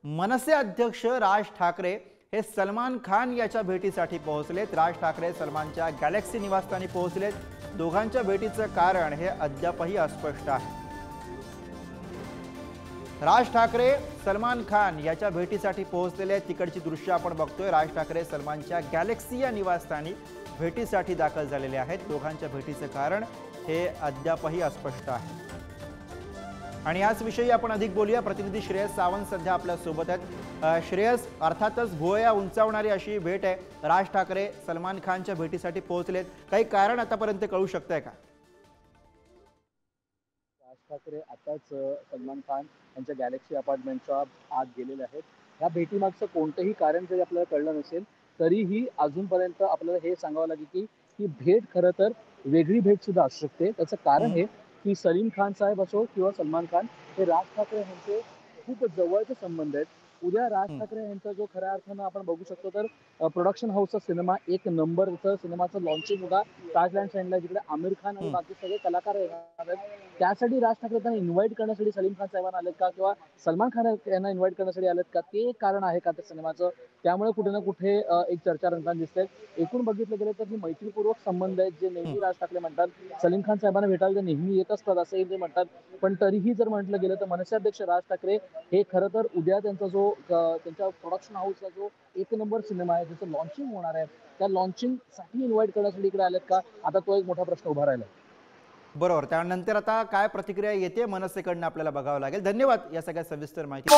मनसे अध्यक्ष राज ठाकरे हे सलमान खान याच्या भेटीसाठी पोहोचलेत। राज ठाकरे सलमानच्या गॅलेक्सी निवासस्थानी पोहोचलेत। दोघांच्या भेटीचं कारण हे अद्यापही अस्पष्ट आहे। राज ठाकरे सलमान खान याच्या भेटीसाठी पोहोचलेले तिकडची दृश्य आपण बघतोय। राज ठाकरे सलमानच्या गॅलेक्सी या निवासस्थानी भेटीसाठी दाखल झालेले आहेत। दोघांच्या भेटीचं कारण हे अद्यापही अस्पष्ट आहे आणि याच विषयी आपण अधिक बोलूया। प्रतिनिधी श्रेयस सावंत सध्या आपल्या सोबत आहेत। श्रेयस, अर्थातच भुवया उंचावणारी अशी भेट आहे। राज ठाकरे सलमान खानच्या भेटीसाठी पोहोचलेत, काही कारण आतापर्यंत कळू शकतंय का? राज ठाकरे आताच सलमान खान यांच्या गॅलेक्सी अपार्टमेंटच्या आत गेलेले आहेत। या भेटीमागचं कोणतंही कारण जरी आपल्याला कळलं नसेल तरीही अजूनपर्यंत आपल्याला हे सांगावं लागेल की ही भेट खरं तर वेगळी भेट सुद्धा असू शकते। त्याचं कारण हे की सलीम खान साहेब असो किंवा सलमान खान हे राज ठाकरे यांचे खूप जवळचे संबंध आहेत। उद्या राज ठाकरे यांचा जो खऱ्या अर्थानं आपण बघू शकतो तर प्रोडक्शन हाऊसचा सिनेमा एक नंबरचं सिनेमाचं लॉन्चिंग होता ताजलँड साइडला, जिकडे आमिर खान आणि बाकी सगळे कलाकार येणार आहेत। त्यासाठी राज ठाकरे त्यांना इन्व्हाइट करण्यासाठी सलीम खान साहेबांना आलेत का किंवा सलमान खान यांना इन्व्हाइट करण्यासाठी आलेत का, ते कारण आहे का त्या सिनेमाचं? त्यामुळे कुठे ना कुठे एक चर्चा रंगताना दिसते। एकूण बघितलं गेलं तर ही मैत्रीपूर्वक संबंध आहेत जे नेहमी राज ठाकरे म्हणतात। सलीम खान साहेबांना भेटायला ते नेहमी येत असतात असंही ते म्हणतात। पण तरीही जर म्हटलं गेलं तर मनसे अध्यक्ष राज ठाकरे हे खरं तर उद्या त्यांचा जो त्यांच्या प्रोडक्शन हाऊसचा जो एक नंबर सिनेमा आहे ज्याचं लॉन्चिंग होणार आहे त्या लॉन्चिंगसाठी इन्व्हाइट करण्यासाठी इकडे आलेत का, आता तो एक मोठा प्रश्न उभा राहिला। बरोबर, त्यानंतर आता काय प्रतिक्रिया येते मनसेकडनं आपल्याला बघावं लागेल। धन्यवाद या सगळ्या सविस्तर माहिती।